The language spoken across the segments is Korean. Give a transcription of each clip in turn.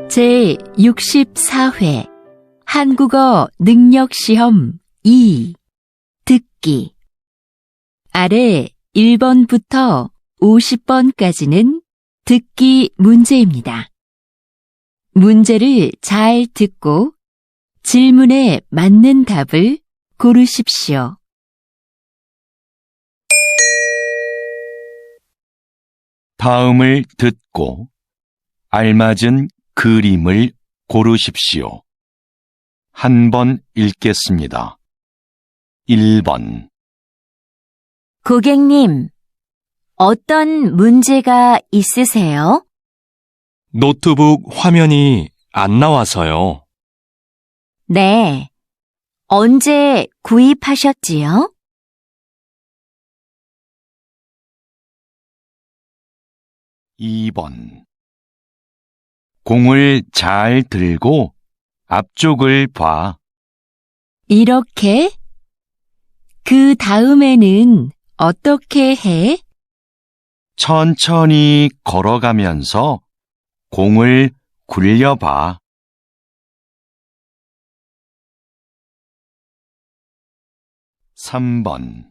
제64회 한국어 능력시험 2 듣기 아래 1번부터 50번까지는 듣기 문제입니다. 문제를 잘 듣고 질문에 맞는 답을 고르십시오. 다음을 듣고 알맞은 그림을 고르십시오. 한 번 읽겠습니다. 1번. 고객님, 어떤 문제가 있으세요? 노트북 화면이 안 나와서요. 네. 언제 구입하셨지요? 2번. 공을 잘 들고 앞쪽을 봐. 이렇게? 그 다음에는 어떻게 해? 천천히 걸어가면서 공을 굴려봐. 3번.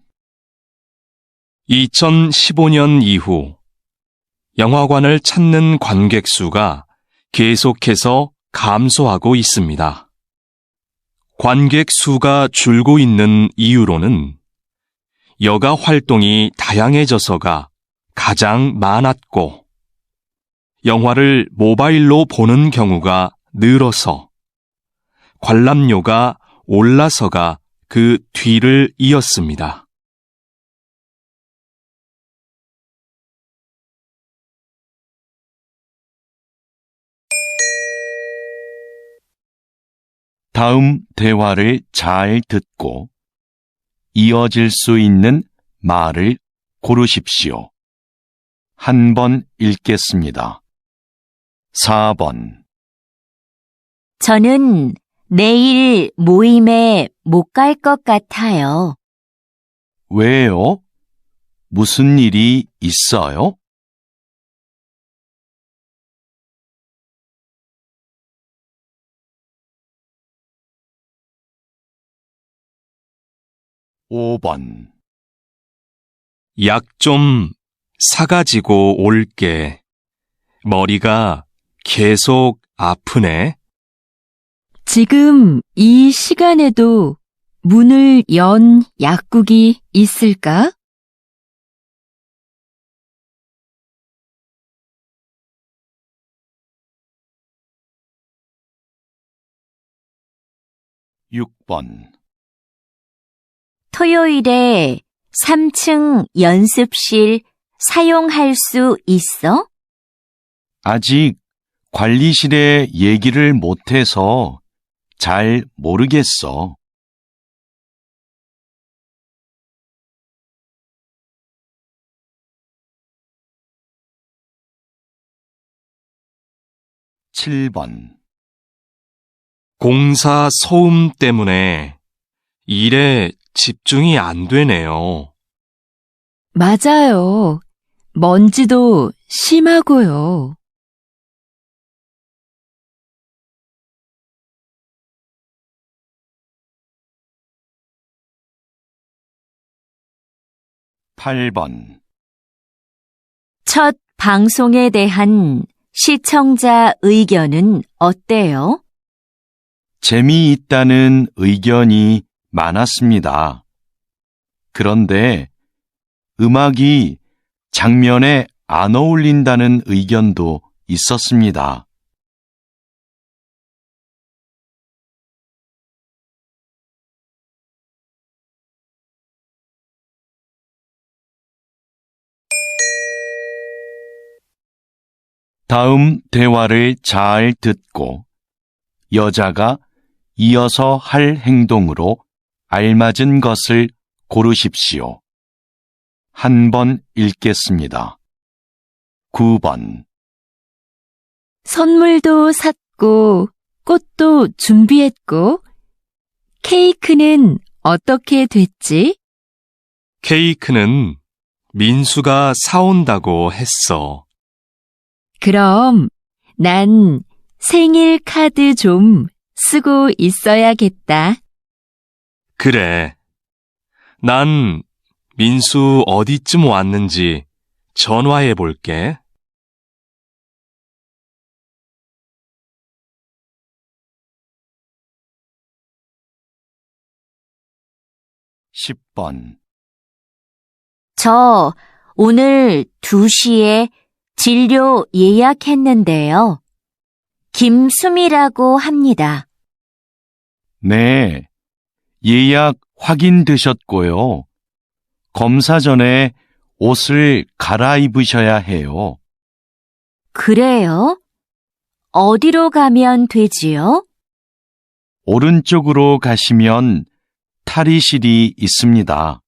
2015년 이후 영화관을 찾는 관객 수가 계속해서 감소하고 있습니다. 관객 수가 줄고 있는 이유로는 여가 활동이 다양해져서가 가장 많았고, 영화를 모바일로 보는 경우가 늘어서, 관람료가 올라서가 그 뒤를 이었습니다. 다음 대화를 잘 듣고 이어질 수 있는 말을 고르십시오. 한 번 읽겠습니다. 4번. 저는 내일 모임에 못 갈 것 같아요. 왜요? 무슨 일이 있어요? 5번. 약 좀 사가지고 올게. 머리가 계속 아프네. 지금 이 시간에도 문을 연 약국이 있을까? 6번. 토요일에 3층 연습실 사용할 수 있어? 아직 관리실에 얘기를 못해서 잘 모르겠어. 7번. 공사 소음 때문에 일에 집중이 안 되네요. 맞아요. 먼지도 심하고요. 8번. 첫 방송에 대한 시청자 의견은 어때요? 재미있다는 의견이 많았습니다. 그런데 음악이 장면에 안 어울린다는 의견도 있었습니다. 다음 대화를 잘 듣고 여자가 이어서 할 행동으로 알맞은 것을 고르십시오. 한 번 읽겠습니다. 9번. 선물도 샀고, 꽃도 준비했고, 케이크는 어떻게 됐지? 케이크는 민수가 사온다고 했어. 그럼 난 생일 카드 좀 쓰고 있어야겠다. 그래. 난 민수 어디쯤 왔는지 전화해 볼게. 10번. 저 오늘 2시에 진료 예약했는데요. 김수미라고 합니다. 네. 예약 확인되셨고요. 검사 전에 옷을 갈아입으셔야 해요. 그래요? 어디로 가면 되지요? 오른쪽으로 가시면 탈의실이 있습니다.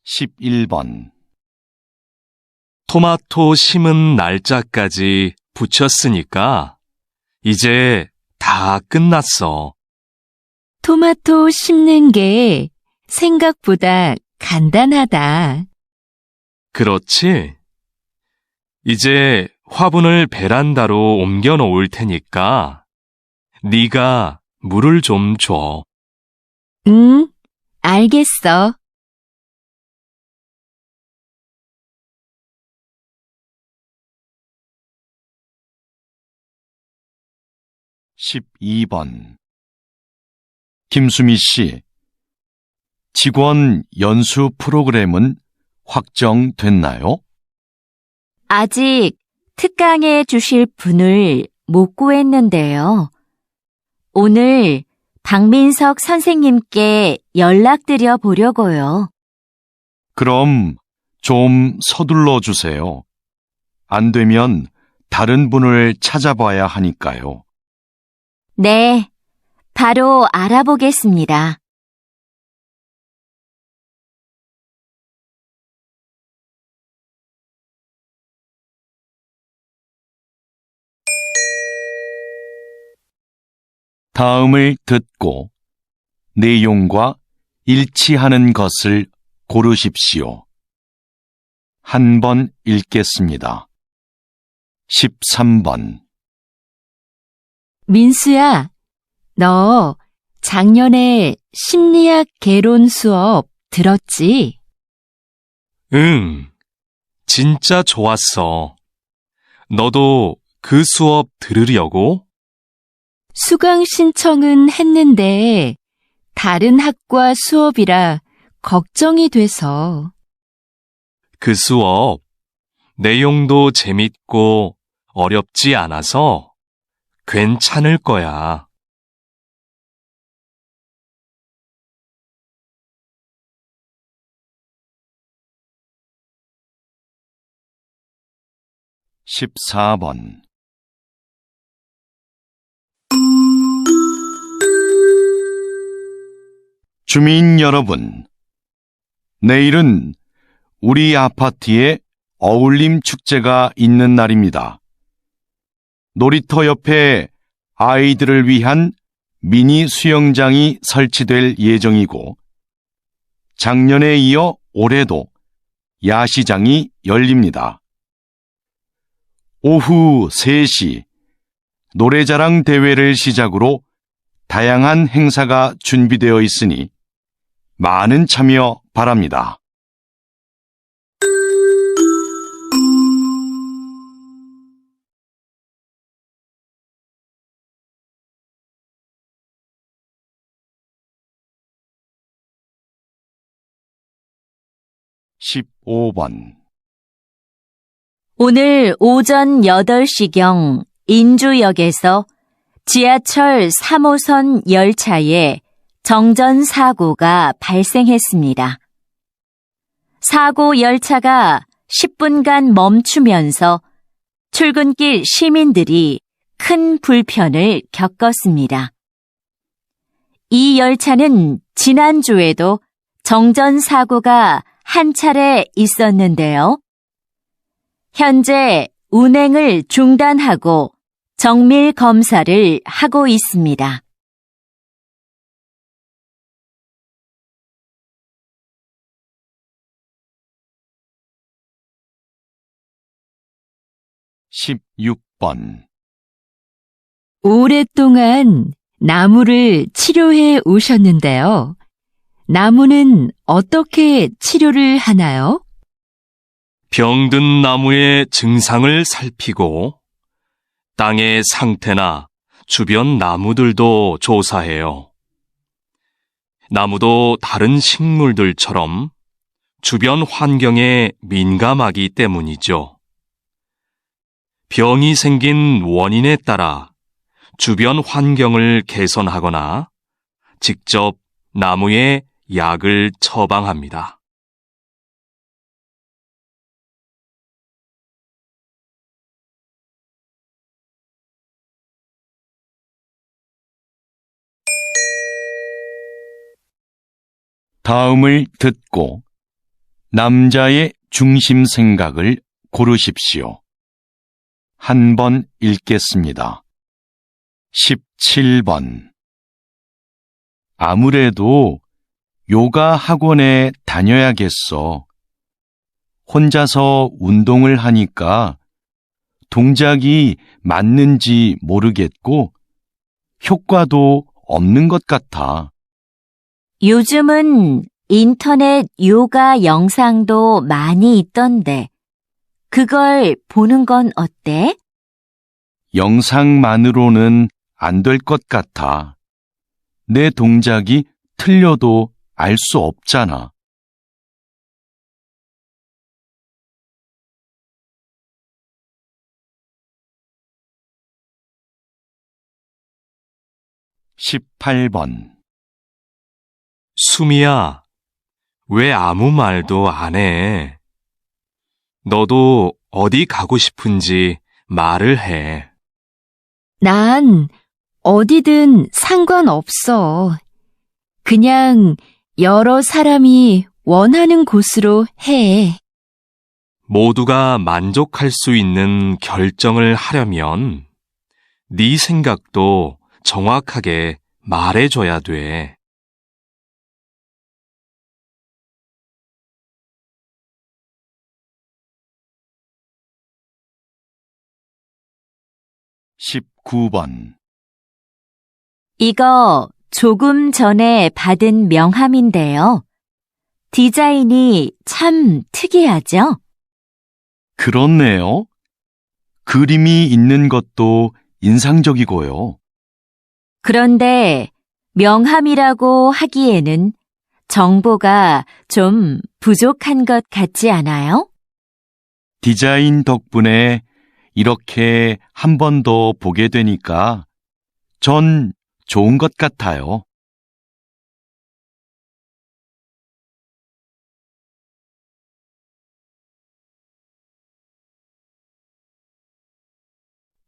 11번. 토마토 심은 날짜까지 붙였으니까 이제 다 끝났어. 토마토 심는 게 생각보다 간단하다. 그렇지? 이제 화분을 베란다로 옮겨 놓을 테니까 네가 물을 좀 줘. 응, 알겠어. 12번. 김수미 씨, 직원 연수 프로그램은 확정됐나요? 아직 특강해 주실 분을 못 구했는데요. 오늘 박민석 선생님께 연락드려 보려고요. 그럼 좀 서둘러 주세요. 안 되면 다른 분을 찾아봐야 하니까요. 네, 바로 알아보겠습니다. '다음을 듣고 내용과 일치하는 것을 고르십시오. 한 번 읽겠습니다. 13번. 민수야, 너 작년에 심리학 개론 수업 들었지? 응, 진짜 좋았어. 너도 그 수업 들으려고? 수강 신청은 했는데 다른 학과 수업이라 걱정이 돼서. 그 수업 내용도 재밌고 어렵지 않아서 괜찮을 거야. 14번. 주민 여러분, 내일은 우리 아파트에 어울림 축제가 있는 날입니다. 놀이터 옆에 아이들을 위한 미니 수영장이 설치될 예정이고, 작년에 이어 올해도 야시장이 열립니다. 오후 3시 노래자랑 대회를 시작으로 다양한 행사가 준비되어 있으니 많은 참여 바랍니다. (15번) 오늘 오전 8시경 인주역에서 지하철 3호선 열차에 정전 사고가 발생했습니다. 사고 열차가 10분간 멈추면서 출근길 시민들이 큰 불편을 겪었습니다. 이 열차는 지난주에도 정전 사고가 한 차례 있었는데요. 현재 운행을 중단하고 정밀 검사를 하고 있습니다. 16번. 오랫동안 나무를 치료해 오셨는데요. 나무는 어떻게 치료를 하나요? 병든 나무의 증상을 살피고 땅의 상태나 주변 나무들도 조사해요. 나무도 다른 식물들처럼 주변 환경에 민감하기 때문이죠. 병이 생긴 원인에 따라 주변 환경을 개선하거나 직접 나무에 약을 처방합니다. 다음을 듣고 남자의 중심 생각을 고르십시오. 한 번 읽겠습니다. 17번. 아무래도 요가 학원에 다녀야겠어. 혼자서 운동을 하니까 동작이 맞는지 모르겠고 효과도 없는 것 같아. 요즘은 인터넷 요가 영상도 많이 있던데, 그걸 보는 건 어때? 영상만으로는 안 될 것 같아. 내 동작이 틀려도 알 수 없잖아. (18번) 수미야, 왜 아무 말도 안 해? 너도 어디 가고 싶은지 말을 해. 난 어디든 상관없어. 그냥 여러 사람이 원하는 곳으로 해. 모두가 만족할 수 있는 결정을 하려면 네 생각도 정확하게 말해줘야 돼. (19번) 이거 조금 전에 받은 명함인데요. 디자인이 참 특이하죠? 그렇네요. 그림이 있는 것도 인상적이고요. 그런데 명함이라고 하기에는 정보가 좀 부족한 것 같지 않아요? 디자인 덕분에 이렇게 한 번 더 보게 되니까 전 좋은 것 같아요.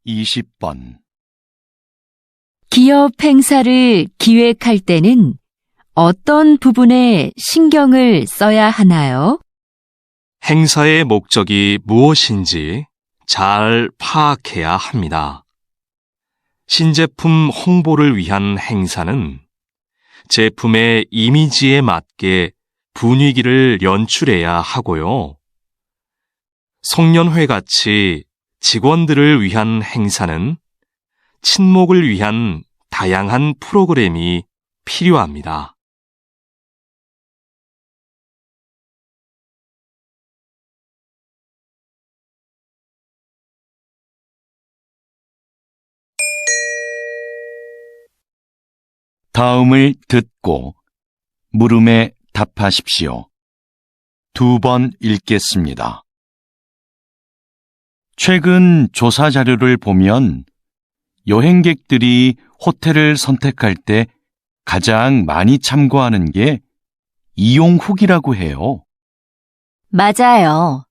(20번) 기업 행사를 기획할 때는 어떤 부분에 신경을 써야 하나요? 행사의 목적이 무엇인지 잘 파악해야 합니다. 신제품 홍보를 위한 행사는 제품의 이미지에 맞게 분위기를 연출해야 하고요. 송년회 같이 직원들을 위한 행사는 친목을 위한 다양한 프로그램이 필요합니다. 다음을 듣고 물음에 답하십시오. 2번 읽겠습니다. 최근 조사 자료를 보면 여행객들이 호텔을 선택할 때 가장 많이 참고하는 게 이용 후기라고 해요. 맞아요.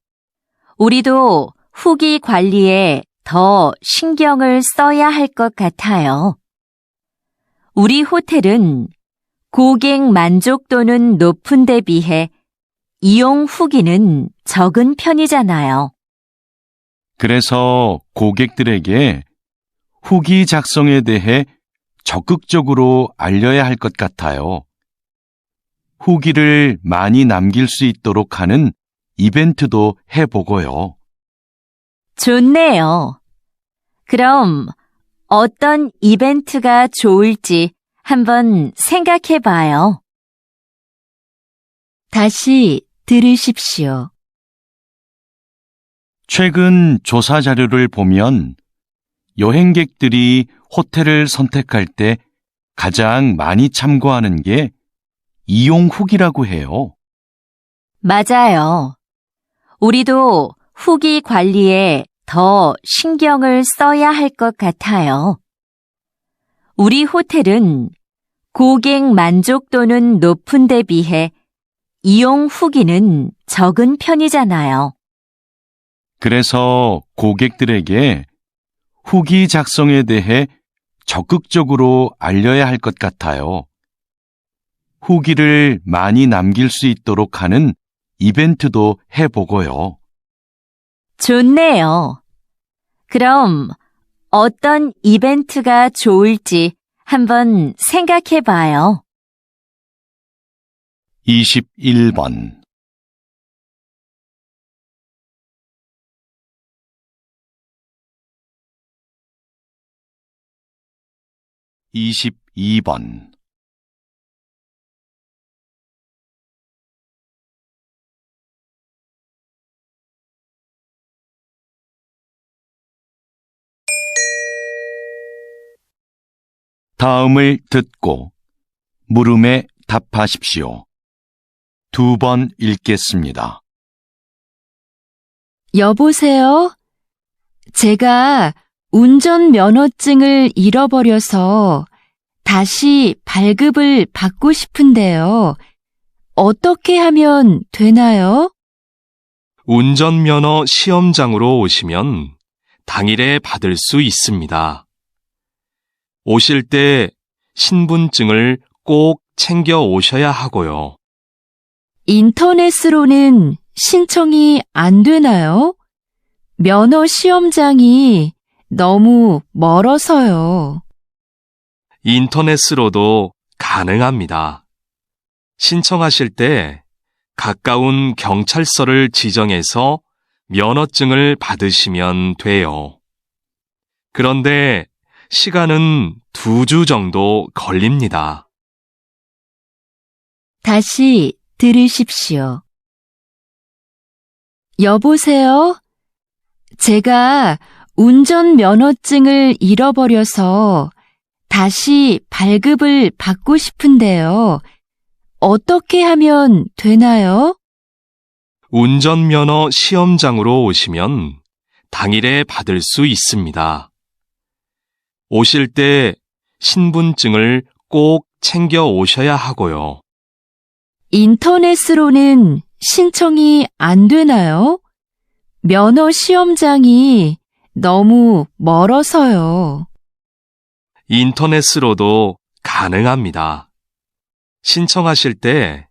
우리도 후기 관리에 더 신경을 써야 할 것 같아요. 우리 호텔은 고객 만족도는 높은 데 비해 이용 후기는 적은 편이잖아요. 그래서 고객들에게 후기 작성에 대해 적극적으로 알려야 할 것 같아요. 후기를 많이 남길 수 있도록 하는 이벤트도 해보고요. 좋네요. 그럼 어떤 이벤트가 좋을지 한번 생각해 봐요. 다시 들으십시오. 최근 조사 자료를 보면 여행객들이 호텔을 선택할 때 가장 많이 참고하는 게 이용 후기라고 해요. 맞아요. 우리도 후기 관리에 더 신경을 써야 할 것 같아요. 우리 호텔은 고객 만족도는 높은 데 비해 이용 후기는 적은 편이잖아요. 그래서 고객들에게 후기 작성에 대해 적극적으로 알려야 할 것 같아요. 후기를 많이 남길 수 있도록 하는 이벤트도 해보고요. 좋네요. 그럼 어떤 이벤트가 좋을지 한번 생각해 봐요. 21번 22번 다음을 듣고 물음에 답하십시오. 2번 읽겠습니다. 여보세요? 제가 운전면허증을 잃어버려서 다시 발급을 받고 싶은데요. 어떻게 하면 되나요? 운전면허 시험장으로 오시면 당일에 받을 수 있습니다. 오실 때 신분증을 꼭 챙겨 오셔야 하고요. 인터넷으로는 신청이 안 되나요? 면허 시험장이 너무 멀어서요. 인터넷으로도 가능합니다. 신청하실 때 가까운 경찰서를 지정해서 면허증을 받으시면 돼요. 그런데 시간은 2주 정도 걸립니다. 다시 들으십시오. 여보세요? 제가 운전면허증을 잃어버려서 다시 발급을 받고 싶은데요. 어떻게 하면 되나요? 운전면허 시험장으로 오시면 당일에 받을 수 있습니다. 오실 때 신분증을 꼭 챙겨 오셔야 하고요. 인터넷으로는 신청이 안 되나요? 면허 시험장이 너무 멀어서요. 인터넷으로도 가능합니다. 신청하실 때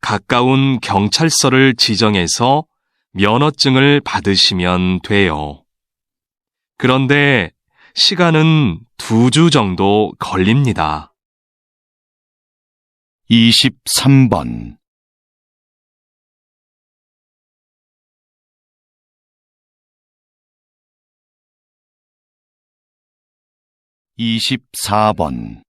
가까운 경찰서를 지정해서 면허증을 받으시면 돼요. 그런데 시간은 2주 정도 걸립니다. 23번 24번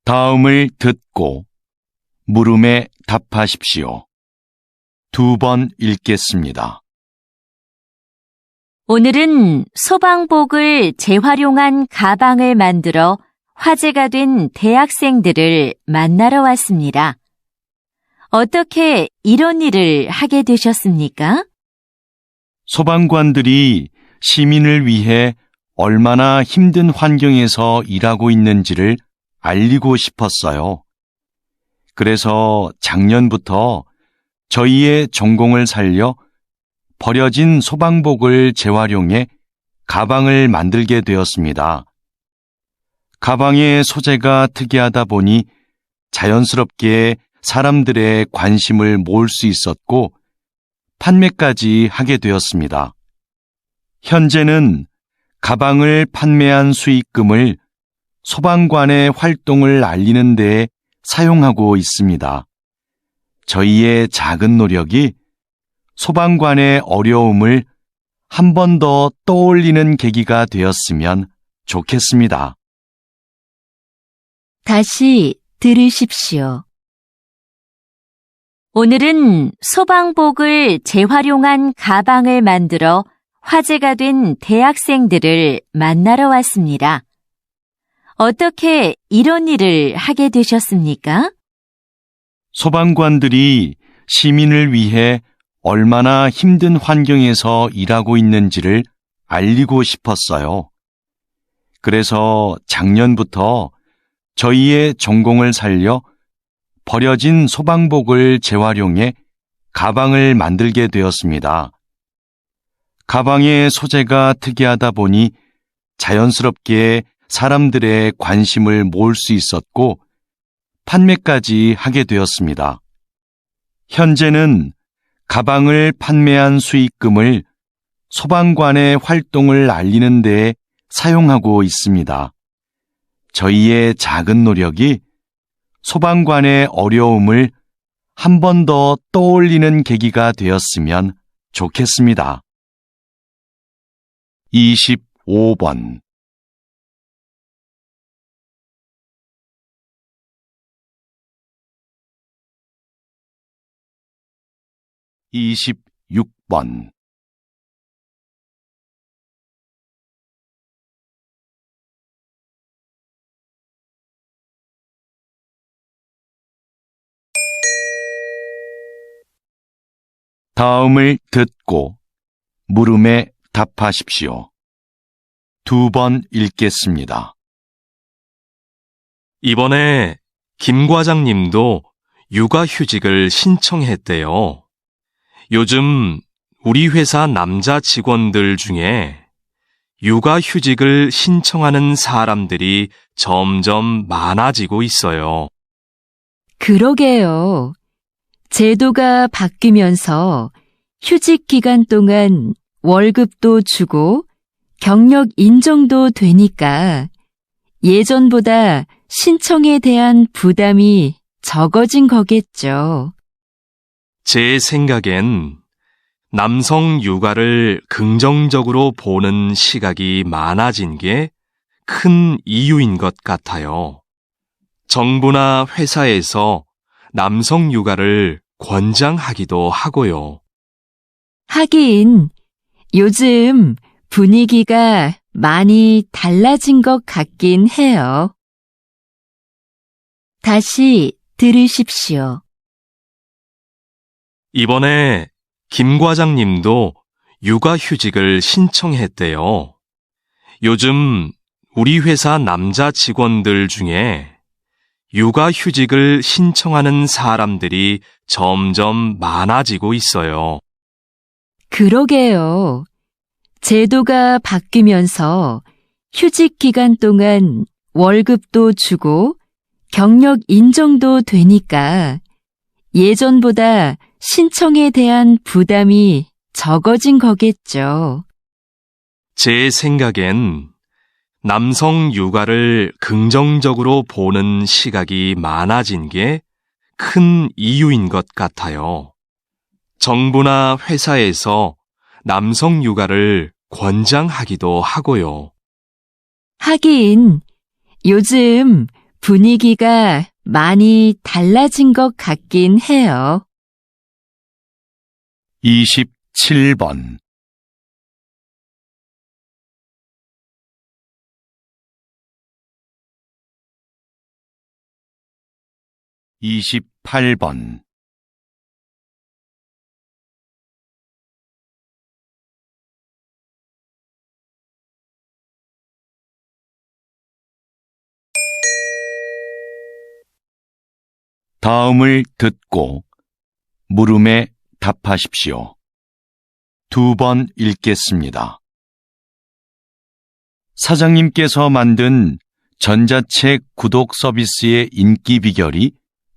다음을 듣고 물음에 답하십시오. 2번 읽겠습니다. 오늘은 소방복을 재활용한 가방을 만들어 화제가 된 대학생들을 만나러 왔습니다. 어떻게 이런 일을 하게 되셨습니까? 소방관들이 시민을 위해 얼마나 힘든 환경에서 일하고 있는지를 알리고 싶었어요. 그래서 작년부터 저희의 전공을 살려 버려진 소방복을 재활용해 가방을 만들게 되었습니다. 가방의 소재가 특이하다 보니 자연스럽게 사람들의 관심을 모을 수 있었고 판매까지 하게 되었습니다. 현재는 가방을 판매한 수익금을 소방관의 활동을 알리는 데에 사용하고 있습니다. 저희의 작은 노력이 소방관의 어려움을 한 번 더 떠올리는 계기가 되었으면 좋겠습니다. 다시 들으십시오. 오늘은 소방복을 재활용한 가방을 만들어 화제가 된 대학생들을 만나러 왔습니다. 어떻게 이런 일을 하게 되셨습니까? 소방관들이 시민을 위해 얼마나 힘든 환경에서 일하고 있는지를 알리고 싶었어요. 그래서 작년부터 저희의 전공을 살려 버려진 소방복을 재활용해 가방을 만들게 되었습니다. 가방의 소재가 특이하다 보니 자연스럽게 사람들의 관심을 모을 수 있었고 판매까지 하게 되었습니다. 현재는 가방을 판매한 수익금을 소방관의 활동을 알리는 데에 사용하고 있습니다. 저희의 작은 노력이 소방관의 어려움을 한 번 더 떠올리는 계기가 되었으면 좋겠습니다. 25번 26번 '다음을 듣고 물음에 답하십시오. 2번 읽겠습니다. 이번에 김 과장님도 육아휴직을 신청했대요. 요즘 우리 회사 남자 직원들 중에 육아휴직을 신청하는 사람들이 점점 많아지고 있어요. 그러게요. 제도가 바뀌면서 휴직 기간 동안 월급도 주고 경력 인정도 되니까 예전보다 신청에 대한 부담이 적어진 거겠죠. 제 생각엔 남성 육아를 긍정적으로 보는 시각이 많아진 게 큰 이유인 것 같아요. 정부나 회사에서 남성 육아를 권장하기도 하고요. 하긴 요즘 분위기가 많이 달라진 것 같긴 해요. 다시 들으십시오. 이번에 김 과장님도 육아휴직을 신청했대요. 요즘 우리 회사 남자 직원들 중에 육아휴직을 신청하는 사람들이 점점 많아지고 있어요. 그러게요. 제도가 바뀌면서 휴직 기간 동안 월급도 주고 경력 인정도 되니까 예전보다 신청에 대한 부담이 적어진 거겠죠. 제 생각엔 남성 육아를 긍정적으로 보는 시각이 많아진 게 큰 이유인 것 같아요. 정부나 회사에서 남성 육아를 권장하기도 하고요. 하긴 요즘 분위기가 많이 달라진 것 같긴 해요. 27번 28번 '다음을 듣고 물음에 답하십시오. 2번 읽겠습니다. 사장님께서 만든 전자책 구독 서비스의 인기 비결이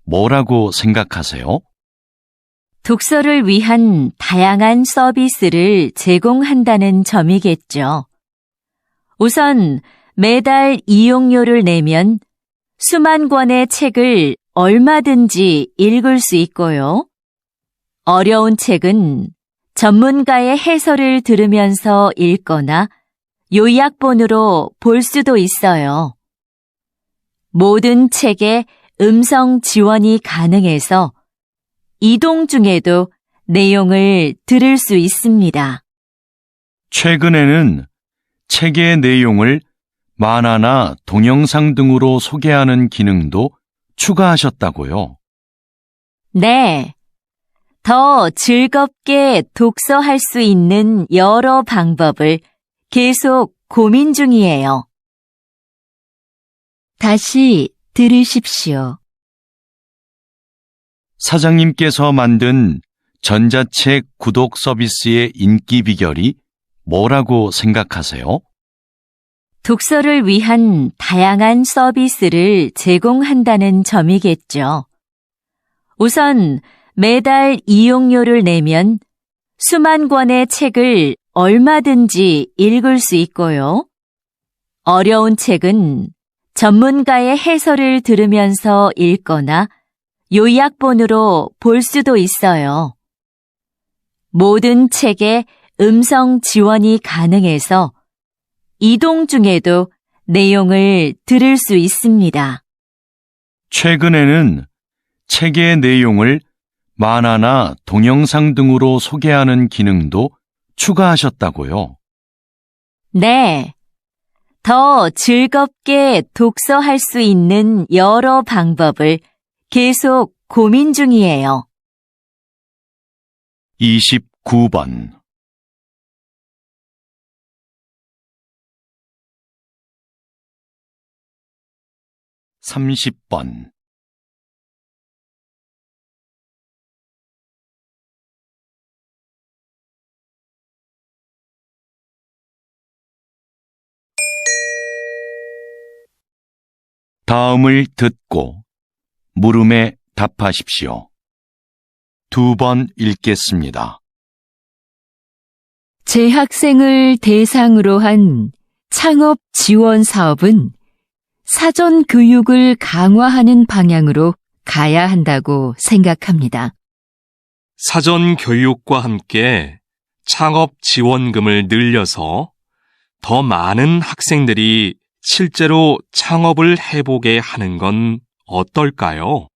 뭐라고 생각하세요? 독서를 위한 다양한 서비스를 제공한다는 점이겠죠. 우선 매달 이용료를 내면 수만 권의 책을 얼마든지 읽을 수 있고요. 어려운 책은 전문가의 해설을 들으면서 읽거나 요약본으로 볼 수도 있어요. 모든 책에 음성 지원이 가능해서 이동 중에도 내용을 들을 수 있습니다. 최근에는 책의 내용을 만화나 동영상 등으로 소개하는 기능도 추가하셨다고요. 네. 더 즐겁게 독서할 수 있는 여러 방법을 계속 고민 중이에요. 다시 들으십시오. 사장님께서 만든 전자책 구독 서비스의 인기 비결이 뭐라고 생각하세요? 독서를 위한 다양한 서비스를 제공한다는 점이겠죠. 우선 매달 이용료를 내면 수만 권의 책을 얼마든지 읽을 수 있고요. 어려운 책은 전문가의 해설을 들으면서 읽거나 요약본으로 볼 수도 있어요. 모든 책에 음성 지원이 가능해서 이동 중에도 내용을 들을 수 있습니다. 최근에는 책의 내용을 만화나 동영상 등으로 소개하는 기능도 추가하셨다고요. 네. 더 즐겁게 독서할 수 있는 여러 방법을 계속 고민 중이에요. 29번 30번 다음을 듣고 물음에 답하십시오. 2번 읽겠습니다. 재학생을 대상으로 한 창업 지원 사업은 사전 교육을 강화하는 방향으로 가야 한다고 생각합니다. 사전 교육과 함께 창업 지원금을 늘려서 더 많은 학생들이 실제로 창업을 해보게 하는 건 어떨까요?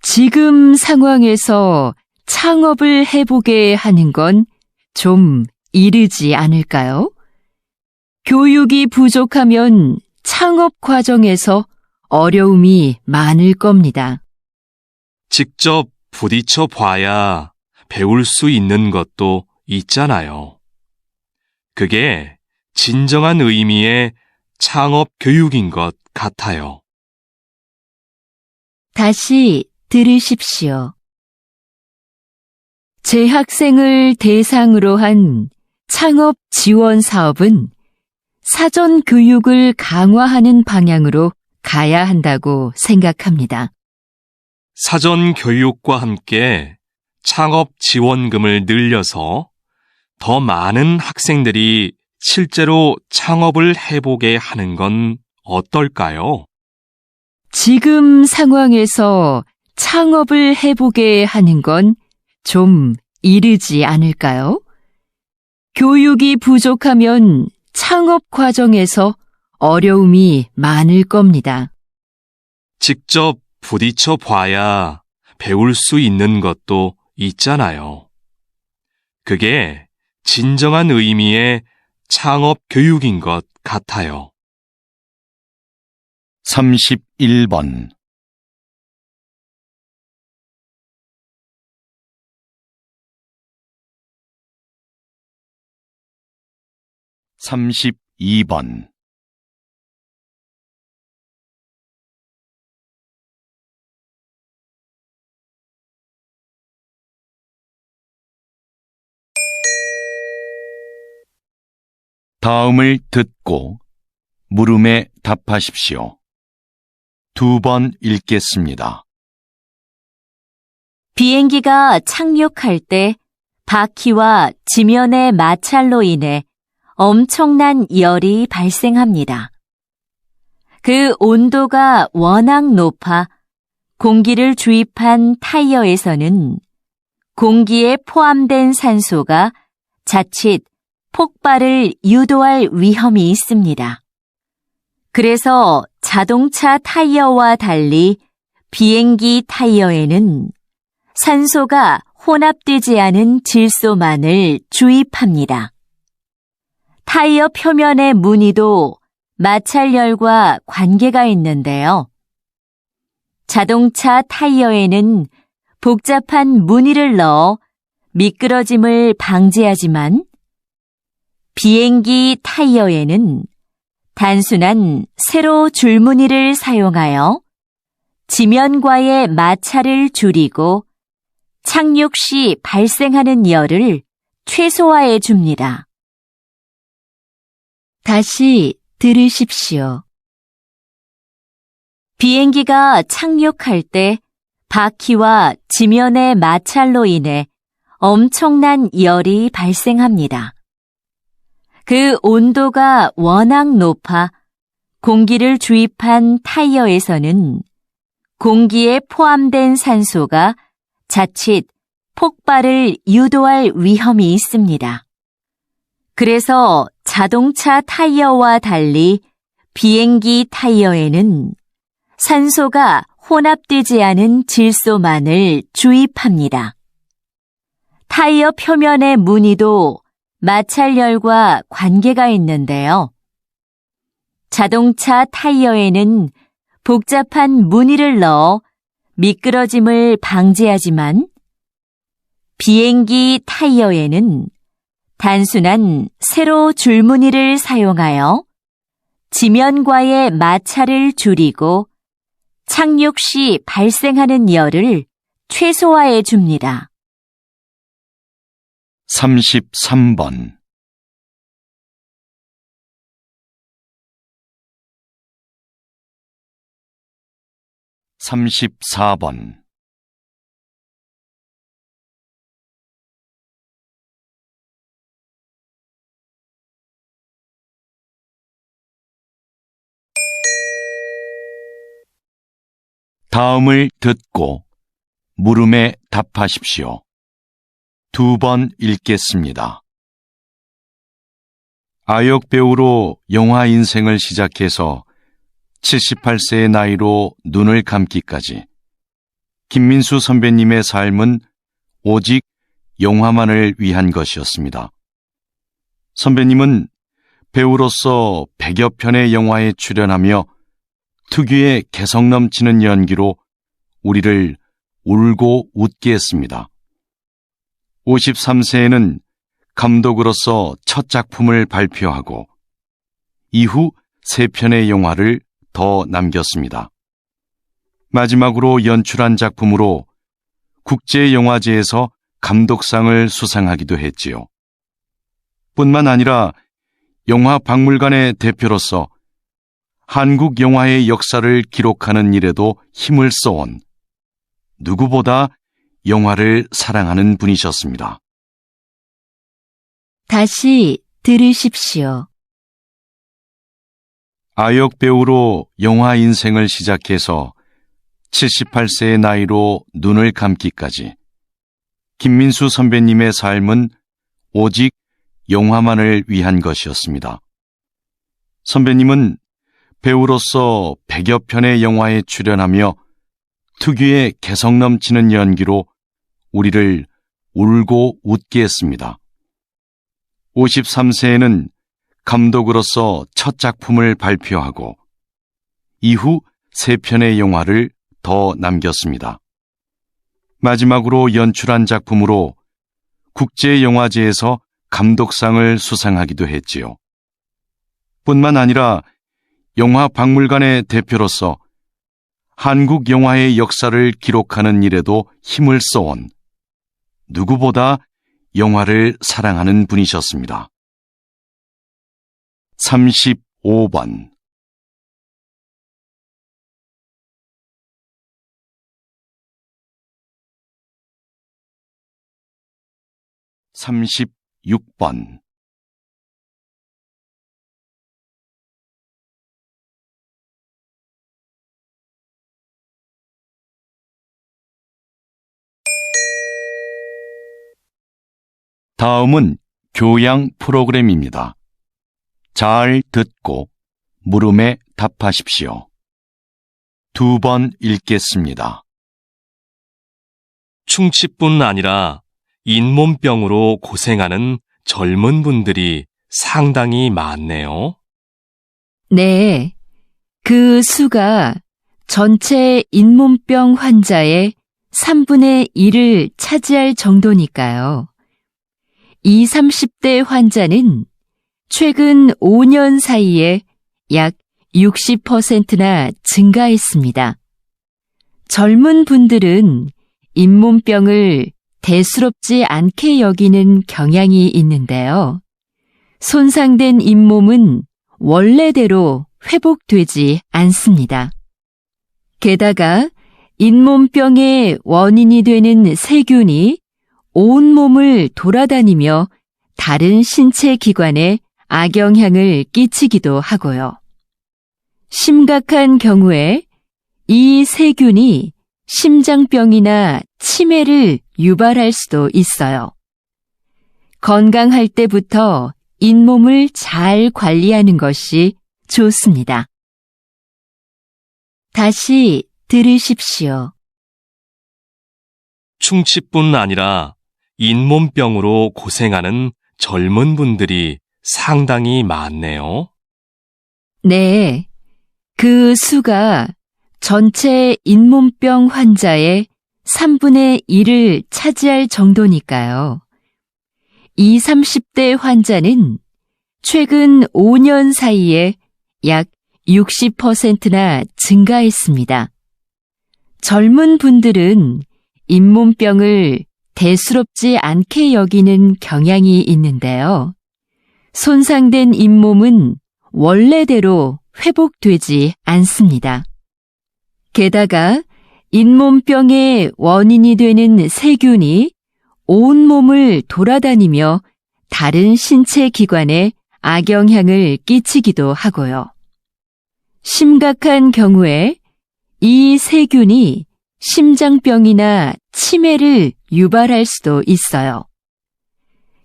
지금 상황에서 창업을 해보게 하는 건 좀 이르지 않을까요? 교육이 부족하면 창업 과정에서 어려움이 많을 겁니다. 직접 부딪혀 봐야 배울 수 있는 것도 있잖아요. 그게 진정한 의미의 창업 교육인 것 같아요. 다시 들으십시오. 재학생을 대상으로 한 창업 지원 사업은 사전 교육을 강화하는 방향으로 가야 한다고 생각합니다. 사전 교육과 함께 창업 지원금을 늘려서 더 많은 학생들이 실제로 창업을 해보게 하는 건 어떨까요? 지금 상황에서 창업을 해보게 하는 건 좀 이르지 않을까요? 교육이 부족하면 창업 과정에서 어려움이 많을 겁니다. 직접 부딪혀 봐야 배울 수 있는 것도 있잖아요. 그게 진정한 의미의 창업 교육인 것 같아요. 31번 32번 다음을 듣고 물음에 답하십시오. 2번 읽겠습니다. 비행기가 착륙할 때 바퀴와 지면의 마찰로 인해 엄청난 열이 발생합니다. 그 온도가 워낙 높아 공기를 주입한 타이어에서는 공기에 포함된 산소가 자칫 폭발을 유도할 위험이 있습니다. 그래서 자동차 타이어와 달리 비행기 타이어에는 산소가 혼합되지 않은 질소만을 주입합니다. 타이어 표면의 무늬도 마찰열과 관계가 있는데요. 자동차 타이어에는 복잡한 무늬를 넣어 미끄러짐을 방지하지만 비행기 타이어에는 단순한 세로 줄무늬를 사용하여 지면과의 마찰을 줄이고 착륙 시 발생하는 열을 최소화해 줍니다. 다시 들으십시오. 비행기가 착륙할 때 바퀴와 지면의 마찰로 인해 엄청난 열이 발생합니다. 그 온도가 워낙 높아 공기를 주입한 타이어에서는 공기에 포함된 산소가 자칫 폭발을 유도할 위험이 있습니다. 그래서 자동차 타이어와 달리 비행기 타이어에는 산소가 혼합되지 않은 질소만을 주입합니다. 타이어 표면의 무늬도 마찰열과 관계가 있는데요. 자동차 타이어에는 복잡한 무늬를 넣어 미끄러짐을 방지하지만 비행기 타이어에는 단순한 세로 줄무늬를 사용하여 지면과의 마찰을 줄이고 착륙 시 발생하는 열을 최소화해 줍니다. 33번 34번 다음을 듣고 물음에 답하십시오. 2번 읽겠습니다. 아역 배우로 영화 인생을 시작해서 78세의 나이로 눈을 감기까지 김민수 선배님의 삶은 오직 영화만을 위한 것이었습니다. 선배님은 배우로서 100여 편의 영화에 출연하며 특유의 개성 넘치는 연기로 우리를 울고 웃게 했습니다. 53세에는 감독으로서 첫 작품을 발표하고 이후 3편의 영화를 더 남겼습니다. 마지막으로 연출한 작품으로 국제영화제에서 감독상을 수상하기도 했지요. 뿐만 아니라 영화박물관의 대표로서 한국 영화의 역사를 기록하는 일에도 힘을 써온 누구보다 영화를 사랑하는 분이셨습니다. 다시 들으십시오. 아역 배우로 영화 인생을 시작해서 78세의 나이로 눈을 감기까지 김민수 선배님의 삶은 오직 영화만을 위한 것이었습니다. 선배님은 배우로서 100여 편의 영화에 출연하며 특유의 개성 넘치는 연기로 우리를 울고 웃게 했습니다. 53세에는 감독으로서 첫 작품을 발표하고 이후 3편의 영화를 더 남겼습니다. 마지막으로 연출한 작품으로 국제영화제에서 감독상을 수상하기도 했지요. 뿐만 아니라 영화박물관의 대표로서 한국 영화의 역사를 기록하는 일에도 힘을 써온 누구보다 영화를 사랑하는 분이셨습니다. 35번 36번 다음은 교양 프로그램입니다. 잘 듣고 물음에 답하십시오. 2번 읽겠습니다. 충치뿐 아니라 잇몸병으로 고생하는 젊은 분들이 상당히 많네요. 네, 그 수가 전체 잇몸병 환자의 3분의 1을 차지할 정도니까요. 20, 30대 환자는 최근 5년 사이에 약 60%나 증가했습니다. 젊은 분들은 잇몸병을 대수롭지 않게 여기는 경향이 있는데요. 손상된 잇몸은 원래대로 회복되지 않습니다. 게다가 잇몸병의 원인이 되는 세균이 온몸을 돌아다니며 다른 신체 기관에 악영향을 끼치기도 하고요. 심각한 경우에 이 세균이 심장병이나 치매를 유발할 수도 있어요. 건강할 때부터 잇몸을 잘 관리하는 것이 좋습니다. 다시 들으십시오. 충치뿐 아니라 잇몸병으로 고생하는 젊은 분들이 상당히 많네요. 네, 그 수가 전체 잇몸병 환자의 3분의 1을 차지할 정도니까요. 20, 30대 환자는 최근 5년 사이에 약 60%나 증가했습니다. 젊은 분들은 잇몸병을 대수롭지 않게 여기는 경향이 있는데요. 손상된 잇몸은 원래대로 회복되지 않습니다. 게다가 잇몸병의 원인이 되는 세균이 온몸을 돌아다니며 다른 신체 기관에 악영향을 끼치기도 하고요. 심각한 경우에 이 세균이 심장병이나 치매를 유발할 수도 있어요.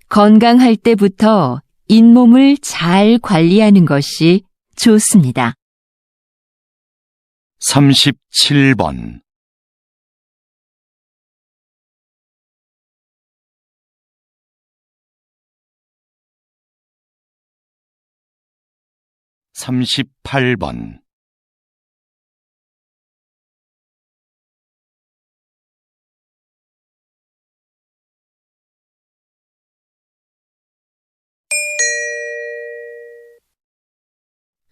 건강할 때부터 잇몸을 잘 관리하는 것이 좋습니다. 37번 38번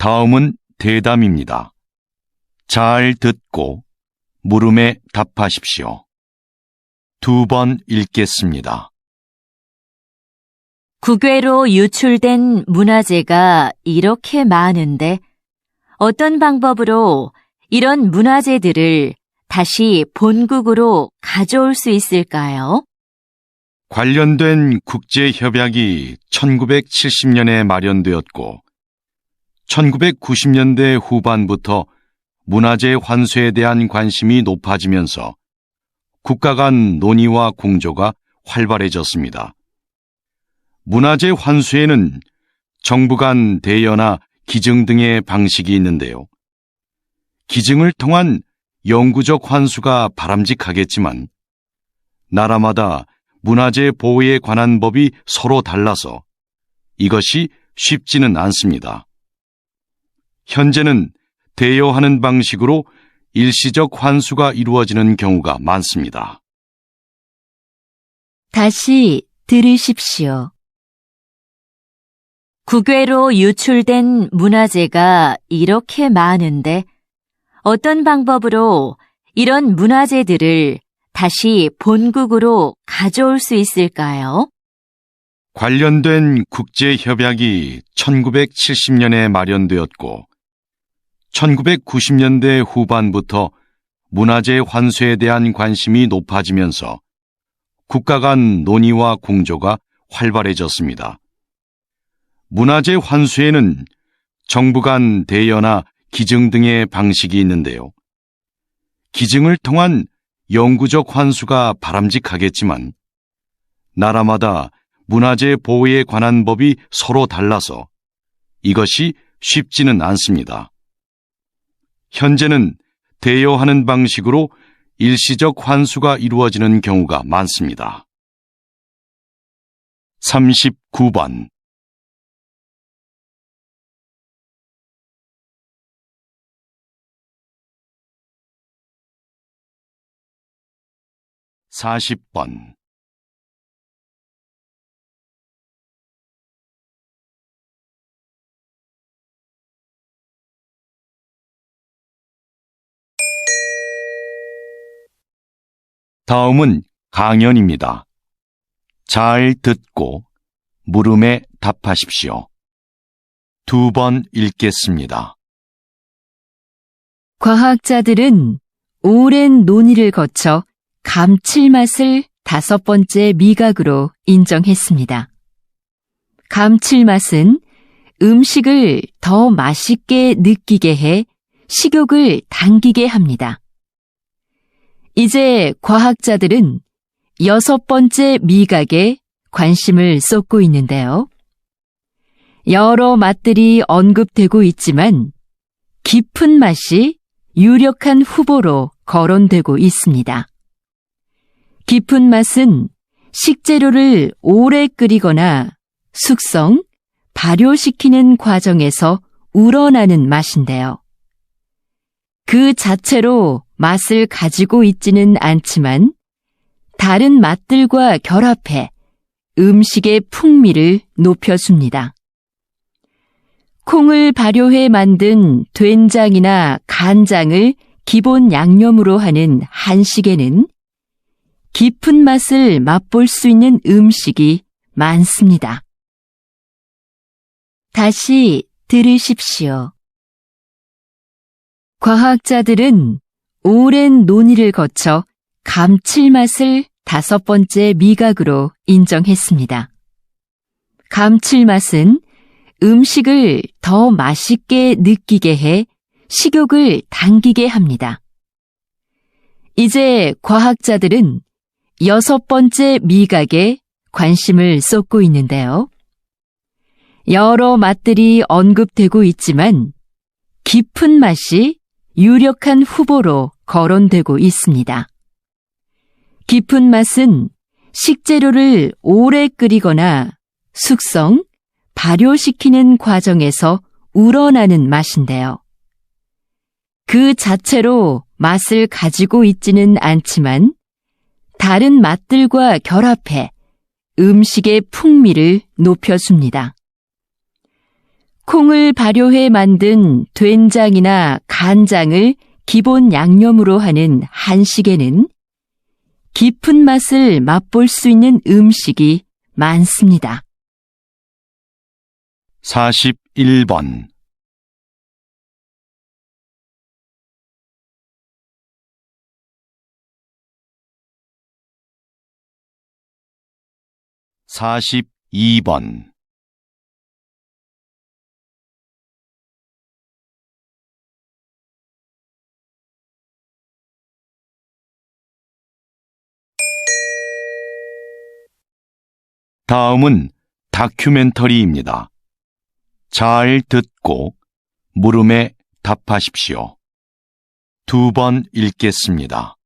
다음은 대담입니다. 잘 듣고 물음에 답하십시오. 2번 읽겠습니다. 국외로 유출된 문화재가 이렇게 많은데 어떤 방법으로 이런 문화재들을 다시 본국으로 가져올 수 있을까요? 관련된 국제협약이 1970년에 마련되었고 1990년대 후반부터 문화재 환수에 대한 관심이 높아지면서 국가 간 논의와 공조가 활발해졌습니다. 문화재 환수에는 정부 간 대여나 기증 등의 방식이 있는데요. 기증을 통한 영구적 환수가 바람직하겠지만 나라마다 문화재 보호에 관한 법이 서로 달라서 이것이 쉽지는 않습니다. 현재는 대여하는 방식으로 일시적 환수가 이루어지는 경우가 많습니다. 다시 들으십시오. 국외로 유출된 문화재가 이렇게 많은데 어떤 방법으로 이런 문화재들을 다시 본국으로 가져올 수 있을까요? 관련된 국제협약이 1970년에 마련되었고 1990년대 후반부터 문화재 환수에 대한 관심이 높아지면서 국가 간 논의와 공조가 활발해졌습니다. 문화재 환수에는 정부 간 대여나 기증 등의 방식이 있는데요. 기증을 통한 영구적 환수가 바람직하겠지만 나라마다 문화재 보호에 관한 법이 서로 달라서 이것이 쉽지는 않습니다. 현재는 대여하는 방식으로 일시적 환수가 이루어지는 경우가 많습니다. 39번 40번 '다음은 강연입니다. 잘 듣고 물음에 답하십시오. 2번 읽겠습니다. 과학자들은 오랜 논의를 거쳐 감칠맛을 5번째 미각으로 인정했습니다. 감칠맛은 음식을 더 맛있게 느끼게 해 식욕을 당기게 합니다. 이제 과학자들은 6번째 미각에 관심을 쏟고 있는데요. 여러 맛들이 언급되고 있지만 깊은 맛이 유력한 후보로 거론되고 있습니다. 깊은 맛은 식재료를 오래 끓이거나 숙성, 발효시키는 과정에서 우러나는 맛인데요. 그 자체로 맛을 가지고 있지는 않지만 다른 맛들과 결합해 음식의 풍미를 높여줍니다. 콩을 발효해 만든 된장이나 간장을 기본 양념으로 하는 한식에는 깊은 맛을 맛볼 수 있는 음식이 많습니다. 다시 들으십시오. 과학자들은 오랜 논의를 거쳐 감칠맛을 5번째 미각으로 인정했습니다. 감칠맛은 음식을 더 맛있게 느끼게 해 식욕을 당기게 합니다. 이제 과학자들은 6번째 미각에 관심을 쏟고 있는데요. 여러 맛들이 언급되고 있지만 깊은 맛이 유력한 후보로 거론되고 있습니다. 깊은 맛은 식재료를 오래 끓이거나 숙성, 발효시키는 과정에서 우러나는 맛인데요. 그 자체로 맛을 가지고 있지는 않지만 다른 맛들과 결합해 음식의 풍미를 높여줍니다. 콩을 발효해 만든 된장이나 간장을 기본 양념으로 하는 한식에는 깊은 맛을 맛볼 수 있는 음식이 많습니다. 41번 42번 '다음은 다큐멘터리입니다. 잘 듣고 물음에 답하십시오. 2번 읽겠습니다.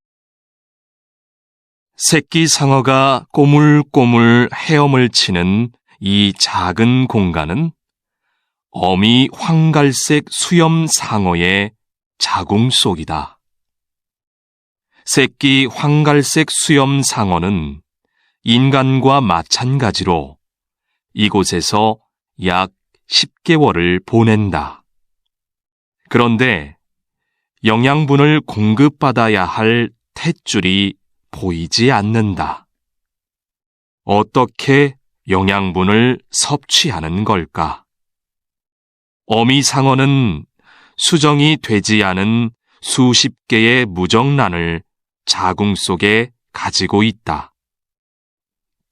새끼 상어가 꼬물꼬물 헤엄을 치는 이 작은 공간은 어미 황갈색 수염 상어의 자궁 속이다. 새끼 황갈색 수염 상어는 인간과 마찬가지로 이곳에서 약 10개월을 보낸다. 그런데 영양분을 공급받아야 할 탯줄이 보이지 않는다. 어떻게 영양분을 섭취하는 걸까? 어미 상어는 수정이 되지 않은 수십 개의 무정란을 자궁 속에 가지고 있다.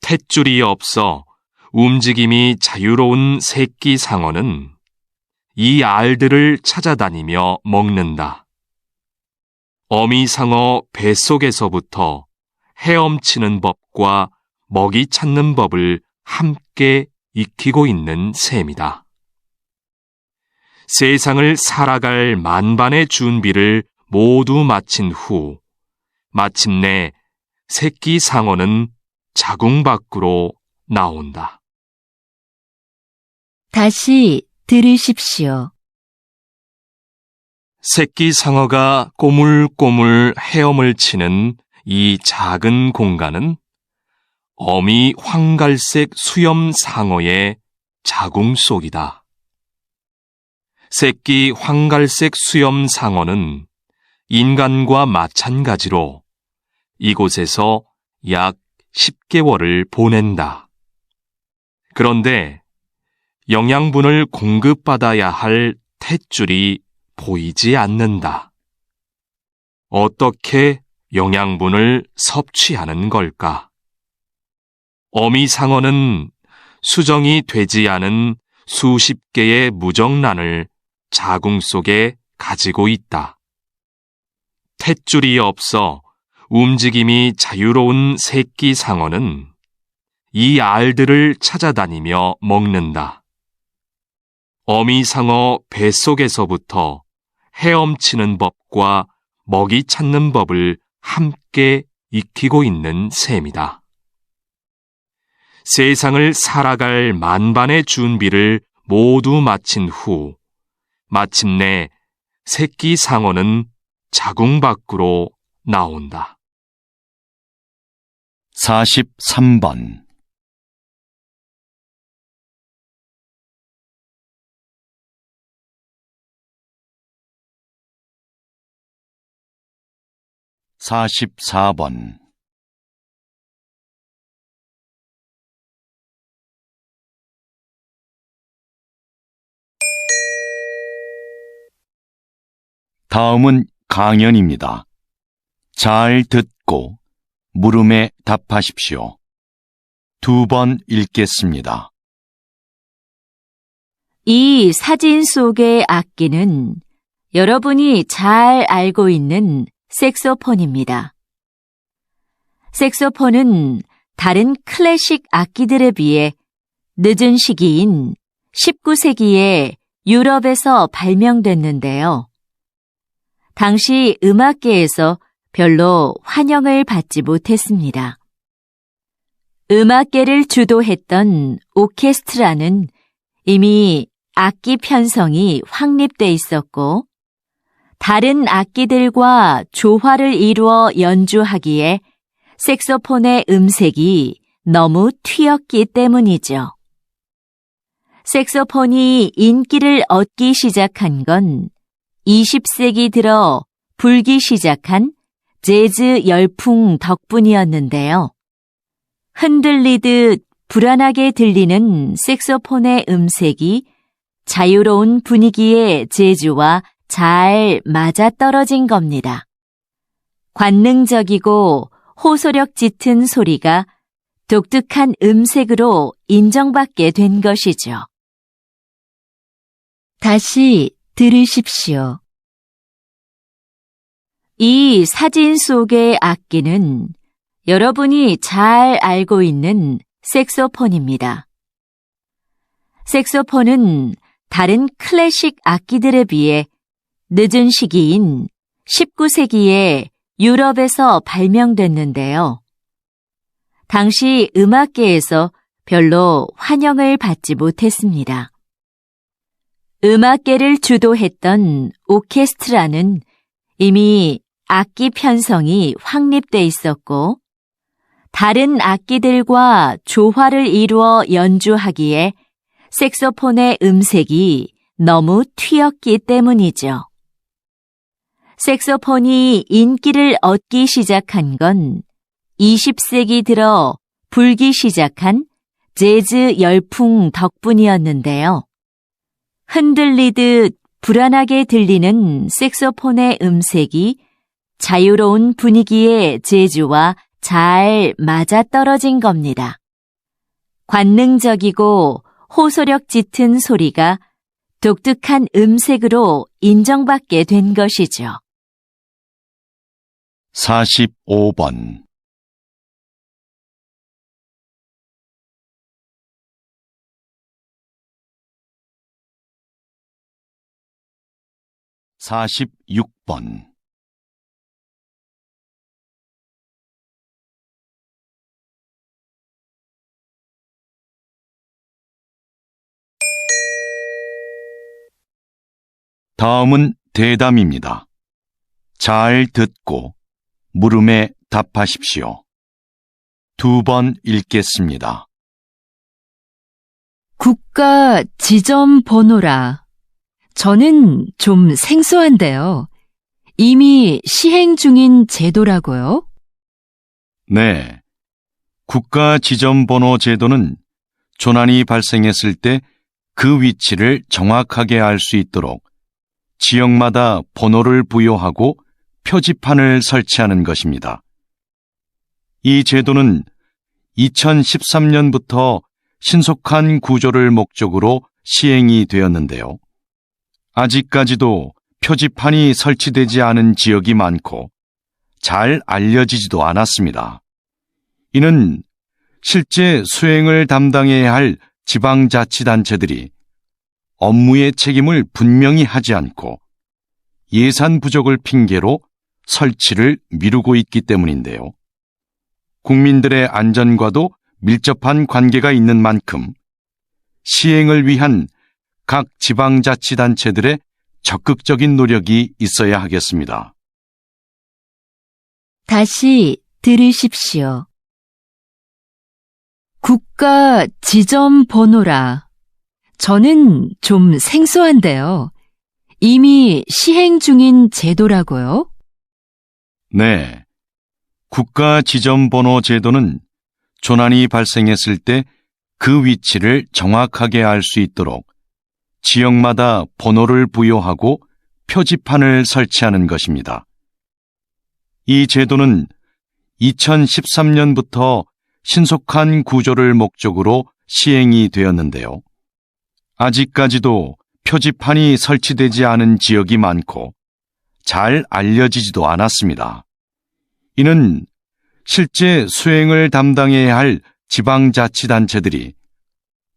탯줄이 없어 움직임이 자유로운 새끼 상어는 이 알들을 찾아다니며 먹는다. 어미 상어 뱃속에서부터 헤엄치는 법과 먹이 찾는 법을 함께 익히고 있는 셈이다. 세상을 살아갈 만반의 준비를 모두 마친 후 마침내 새끼 상어는 자궁 밖으로 나온다. 다시 들으십시오. 새끼 상어가 꼬물꼬물 헤엄을 치는 이 작은 공간은 어미 황갈색 수염 상어의 자궁 속이다. 새끼 황갈색 수염 상어는 인간과 마찬가지로 이곳에서 약 10개월을 보낸다. 그런데 영양분을 공급받아야 할 탯줄이 보이지 않는다. 어떻게 영양분을 섭취하는 걸까? 어미 상어는 수정이 되지 않은 수십 개의 무정란을 자궁 속에 가지고 있다. 탯줄이 없어 움직임이 자유로운 새끼 상어는 이 알들을 찾아다니며 먹는다. 어미 상어 뱃속에서부터 헤엄치는 법과 먹이 찾는 법을 함께 익히고 있는 셈이다. 세상을 살아갈 만반의 준비를 모두 마친 후 마침내 새끼 상어는 자궁 밖으로 나온다. 43번. (44번) 다음은 강연입니다. 잘 듣고 물음에 답하십시오. 2번 읽겠습니다. 이 사진 속의 악기는 여러분이 잘 알고 있는 색소폰입니다. 색소폰은 다른 클래식 악기들에 비해 늦은 시기인 19세기에 유럽에서 발명됐는데요. 당시 음악계에서 별로 환영을 받지 못했습니다. 음악계를 주도했던 오케스트라는 이미 악기 편성이 확립돼 있었고 다른 악기들과 조화를 이루어 연주하기에 색소폰의 음색이 너무 튀었기 때문이죠. 색소폰이 인기를 얻기 시작한 건 20세기 들어 불기 시작한 재즈 열풍 덕분이었는데요. 흔들리듯 불안하게 들리는 색소폰의 음색이 자유로운 분위기의 재즈와 잘 맞아떨어진 겁니다. 관능적이고 호소력 짙은 소리가 독특한 음색으로 인정받게 된 것이죠. 다시 들으십시오. 이 사진 속의 악기는 여러분이 잘 알고 있는 색소폰입니다. 색소폰은 다른 클래식 악기들에 비해 늦은 시기인 19세기에 유럽에서 발명됐는데요. 당시 음악계에서 별로 환영을 받지 못했습니다. 음악계를 주도했던 오케스트라는 이미 악기 편성이 확립돼 있었고 다른 악기들과 조화를 이루어 연주하기에 색소폰의 음색이 너무 튀었기 때문이죠. 색소폰이 인기를 얻기 시작한 건 20세기 들어 불기 시작한 재즈 열풍 덕분이었는데요. 흔들리듯 불안하게 들리는 색소폰의 음색이 자유로운 분위기의 재즈와 잘 맞아떨어진 겁니다. 관능적이고 호소력 짙은 소리가 독특한 음색으로 인정받게 된 것이죠. 45번 46번. 다음은 대담입니다. 잘 듣고 물음에 답하십시오. 2번 읽겠습니다. 국가 지점 번호라. 저는 좀 생소한데요. 이미 시행 중인 제도라고요? 네. 국가 지점번호 제도는 조난이 발생했을 때 그 위치를 정확하게 알 수 있도록 지역마다 번호를 부여하고 표지판을 설치하는 것입니다. 이 제도는 2013년부터 신속한 구조를 목적으로 시행이 되었는데요. 아직까지도 표지판이 설치되지 않은 지역이 많고 잘 알려지지도 않았습니다. 이는 실제 수행을 담당해야 할 지방자치단체들이 업무의 책임을 분명히 하지 않고 예산 부족을 핑계로 설치를 미루고 있기 때문인데요. 국민들의 안전과도 밀접한 관계가 있는 만큼 시행을 위한 각 지방자치단체들의 적극적인 노력이 있어야 하겠습니다. 다시 들으십시오. 국가 지점 번호라. 저는 좀 생소한데요. 이미 시행 중인 제도라고요? 네. 국가 지점번호 제도는 조난이 발생했을 때 그 위치를 정확하게 알 수 있도록 지역마다 번호를 부여하고 표지판을 설치하는 것입니다. 이 제도는 2013년부터 신속한 구조를 목적으로 시행이 되었는데요. 아직까지도 표지판이 설치되지 않은 지역이 많고 잘 알려지지도 않았습니다. 이는 실제 수행을 담당해야 할 지방자치단체들이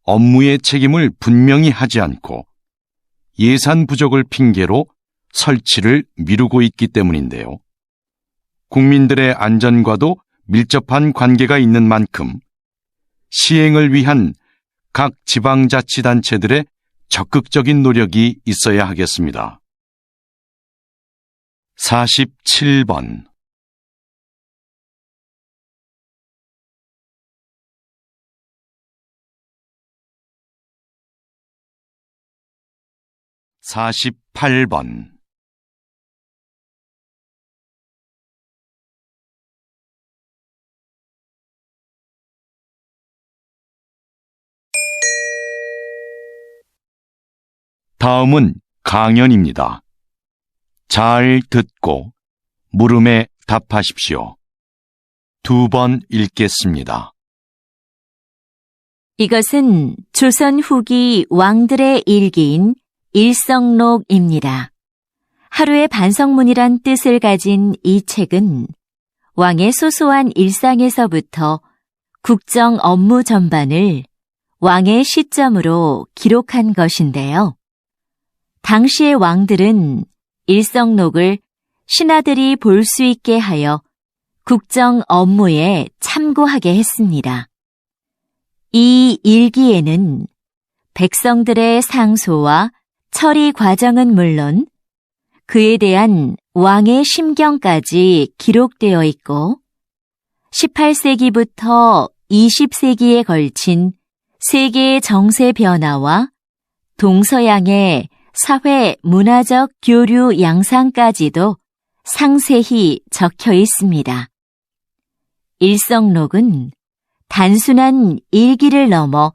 업무의 책임을 분명히 하지 않고 예산 부족을 핑계로 설치를 미루고 있기 때문인데요. 국민들의 안전과도 밀접한 관계가 있는 만큼 시행을 위한 각 지방자치단체들의 적극적인 노력이 있어야 하겠습니다. 47번. (48번) 다음은 강연입니다. 잘 듣고 물음에 답하십시오. 2번 읽겠습니다. 이것은 조선 후기 왕들의 일기인 일성록입니다. 하루의 반성문이란 뜻을 가진 이 책은 왕의 소소한 일상에서부터 국정 업무 전반을 왕의 시점으로 기록한 것인데요. 당시의 왕들은 일성록을 신하들이 볼 수 있게 하여 국정 업무에 참고하게 했습니다. 이 일기에는 백성들의 상소와 처리 과정은 물론 그에 대한 왕의 심경까지 기록되어 있고 18세기부터 20세기에 걸친 세계의 정세 변화와 동서양의 사회 문화적 교류 양상까지도 상세히 적혀 있습니다. 일성록은 단순한 일기를 넘어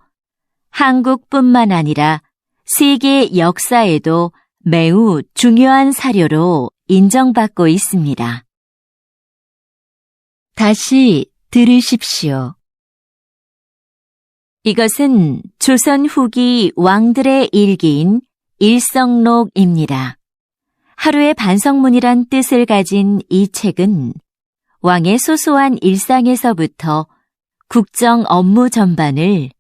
한국뿐만 아니라 세계 역사에도 매우 중요한 사료로 인정받고 있습니다. 다시 들으십시오. 이것은 조선 후기 왕들의 일기인 일성록입니다. 하루의 반성문이란 뜻을 가진 이 책은 왕의 소소한 일상에서부터 국정 업무 전반을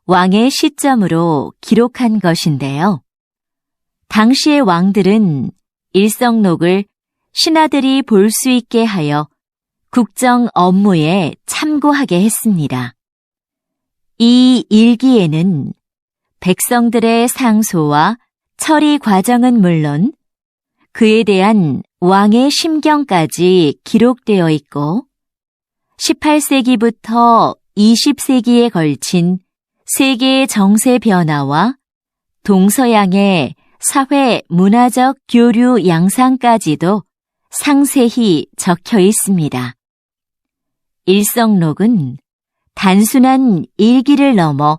왕의 시점으로 기록한 것인데요. 당시의 왕들은 일성록을 신하들이 볼 수 있게 하여 국정 업무에 참고하게 했습니다. 이 일기에는 백성들의 상소와 처리 과정은 물론 그에 대한 왕의 심경까지 기록되어 있고 18세기부터 20세기에 걸친 세계의 정세 변화와 동서양의 사회 문화적 교류 양상까지도 상세히 적혀 있습니다. 일성록은 단순한 일기를 넘어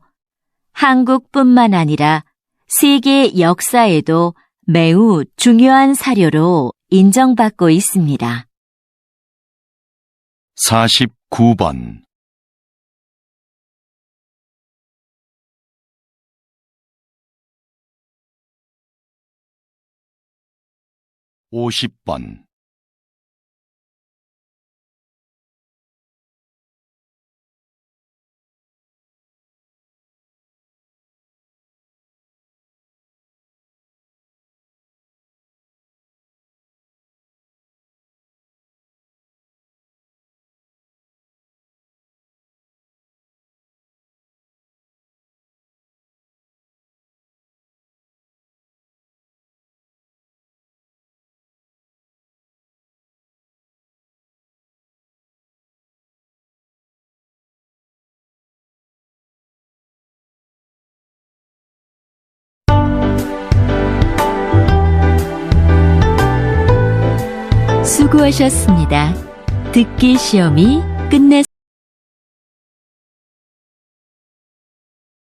한국뿐만 아니라 세계 역사에도 매우 중요한 사료로 인정받고 있습니다. 49번 50번 '수고하셨습니다. 듣기 시험이 끝났습니다.